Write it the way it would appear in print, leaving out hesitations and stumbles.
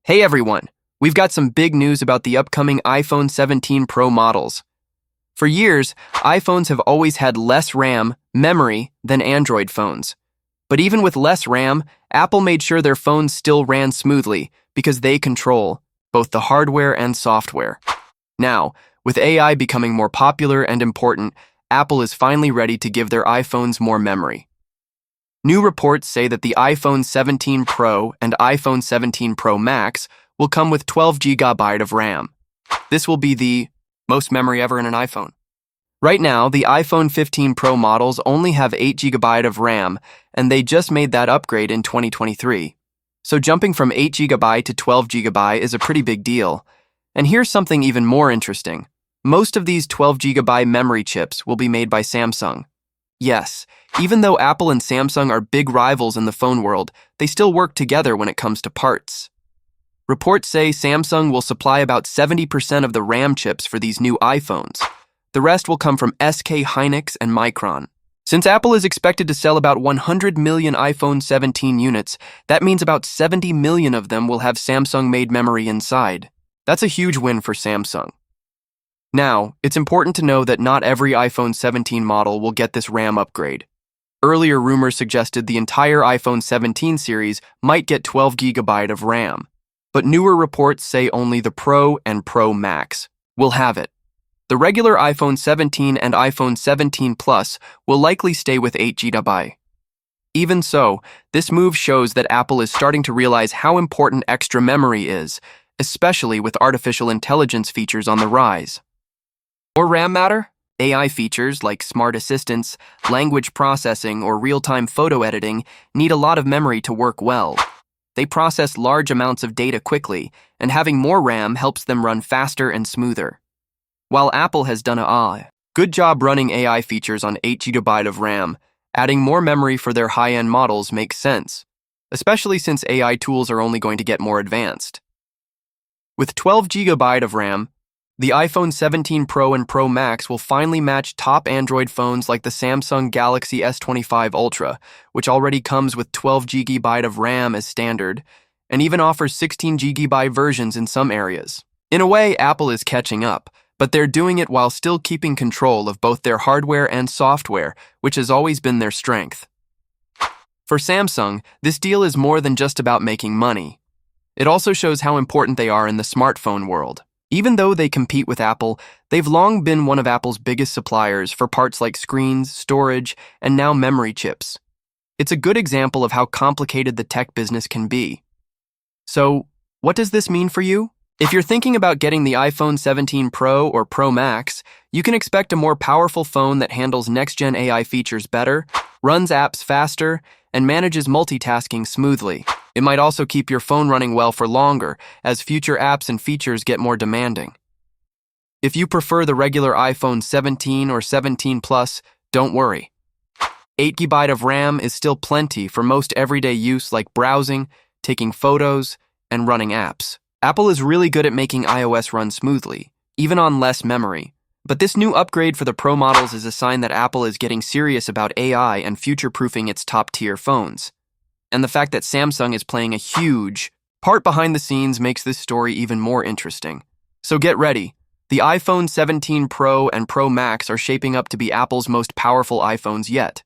Hey everyone, we've got some big news about the upcoming iPhone 17 Pro models. For years, iPhones have always had less RAM, memory, than Android phones. But even with less RAM, Apple made sure their phones still ran smoothly because they control both the hardware and software. Now, with AI becoming more popular and important, Apple is finally ready to give their iPhones more memory. New reports say that the iPhone 17 Pro and iPhone 17 Pro Max will come with 12 GB of RAM. This will be the most memory ever in an iPhone. Right now, the iPhone 15 Pro models only have 8 GB of RAM, and they just made that upgrade in 2023. So jumping from 8 GB to 12 GB is a pretty big deal. And here's something even more interesting. Most of these 12 GB memory chips will be made by Samsung. Yes, even though Apple and Samsung are big rivals in the phone world, they still work together when it comes to parts. Reports say Samsung will supply about 70% of the RAM chips for these new iPhones. The rest will come from SK Hynix and Micron. Since Apple is expected to sell about 100 million iPhone 17 units, that means about 70 million of them will have Samsung-made memory inside. That's a huge win for Samsung. Now, it's important to know that not every iPhone 17 model will get this RAM upgrade. Earlier rumors suggested the entire iPhone 17 series might get 12 GB of RAM, but newer reports say only the Pro and Pro Max will have it. The regular iPhone 17 and iPhone 17 Plus will likely stay with 8 GB. Even so, this move shows that Apple is starting to realize how important extra memory is, especially with artificial intelligence features on the rise. More RAM matter? AI features like smart assistants, language processing, or real-time photo editing need a lot of memory to work well. They process large amounts of data quickly, and having more RAM helps them run faster and smoother. While Apple has done a good job running AI features on 8 GB of RAM, adding more memory for their high-end models makes sense, especially since AI tools are only going to get more advanced. With 12 GB of RAM, the iPhone 17 Pro and Pro Max will finally match top Android phones like the Samsung Galaxy S25 Ultra, which already comes with 12 GB of RAM as standard, and even offers 16 GB versions in some areas. In a way, Apple is catching up, but they're doing it while still keeping control of both their hardware and software, which has always been their strength. For Samsung, this deal is more than just about making money. It also shows how important they are in the smartphone world. Even though they compete with Apple, they've long been one of Apple's biggest suppliers for parts like screens, storage, and now memory chips. It's a good example of how complicated the tech business can be. So, what does this mean for you? If you're thinking about getting the iPhone 17 Pro or Pro Max, you can expect a more powerful phone that handles next-gen AI features better, runs apps faster, and manages multitasking smoothly. It might also keep your phone running well for longer, as future apps and features get more demanding. If you prefer the regular iPhone 17 or 17 Plus, don't worry. 8 GB of RAM is still plenty for most everyday use like browsing, taking photos, and running apps. Apple is really good at making iOS run smoothly, even on less memory. But this new upgrade for the Pro models is a sign that Apple is getting serious about AI and future-proofing its top-tier phones. And the fact that Samsung is playing a huge part behind the scenes makes this story even more interesting. So get ready. The iPhone 17 Pro and Pro Max are shaping up to be Apple's most powerful iPhones yet.